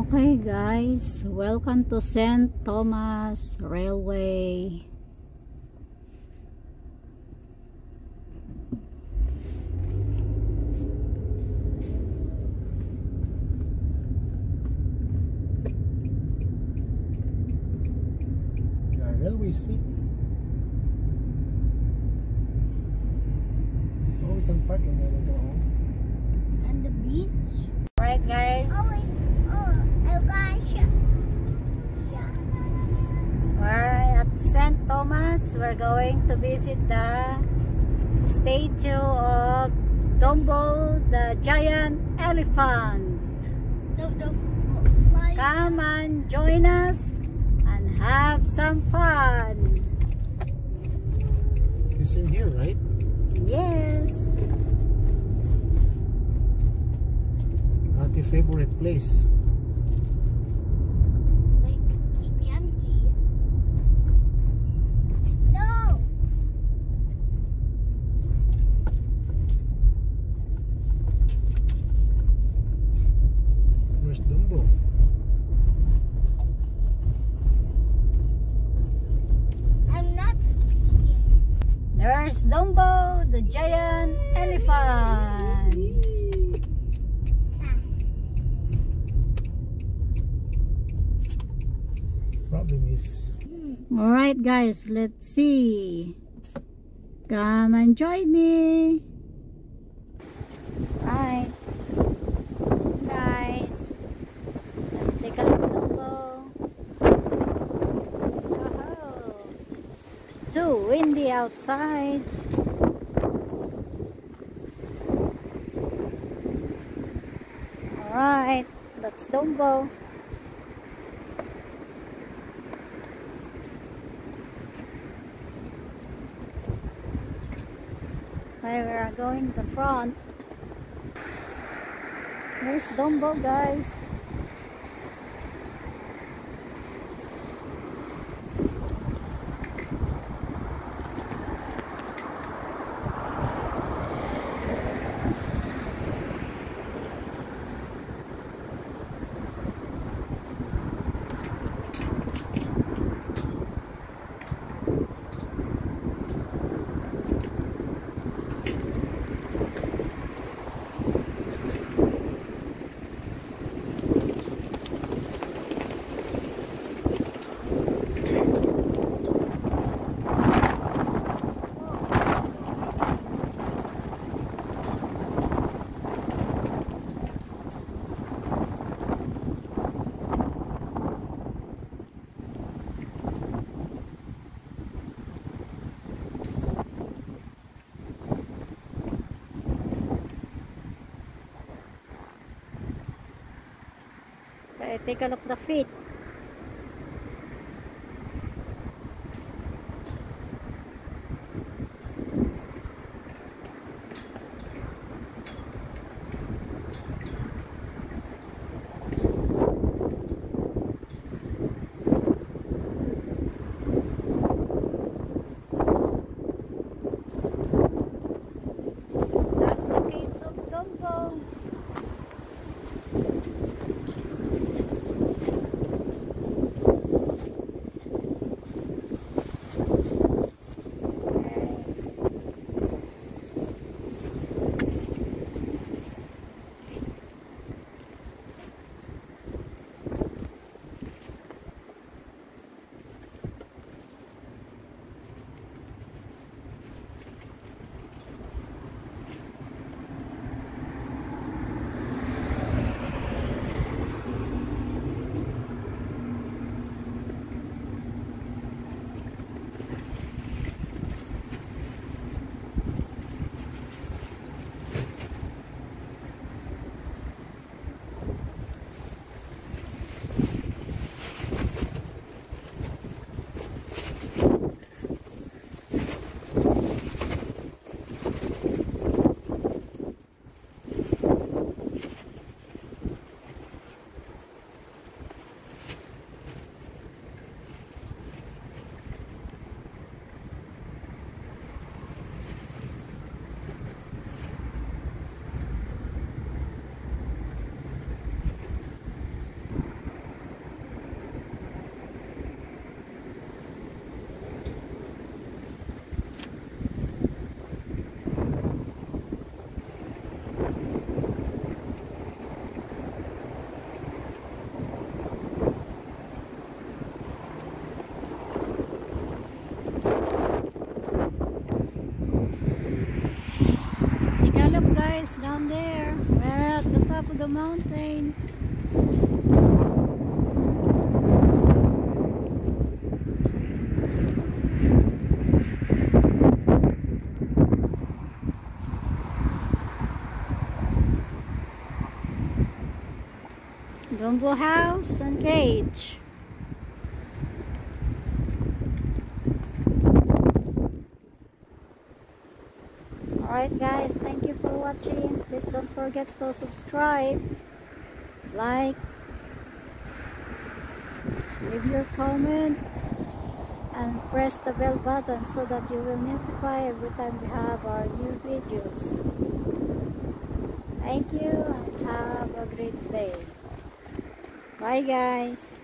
Okay guys, welcome to St. Thomas Railway. Railway city. Oh, we can park in there later on. And the beach. Right guys, we're at St. Thomas. We're going to visit the statue of Dumbo, the giant elephant. Come and join us and have some fun. It's in here, right? Yes. Not your favorite place. Like, keep me empty. No! Where's Dumbo? I'm not peeing. There's Dumbo, the giant elephant. Problem is, Alright guys, let's see. Come and join me. Right. Guys, let's take a look at Dumbo. Oh, it's too windy outside. Alright, that's Dumbo. Okay, we are going to the front. There's Dumbo, guys. Okay, take a look at the feet. That's the case of Dumbo. mountain. Dumbo house and cage. Alright guys, thank you for watching. Please don't forget to subscribe, like, leave your comment, and press the bell button so that you will notify every time we have our new videos. Thank you and have a great day. Bye guys.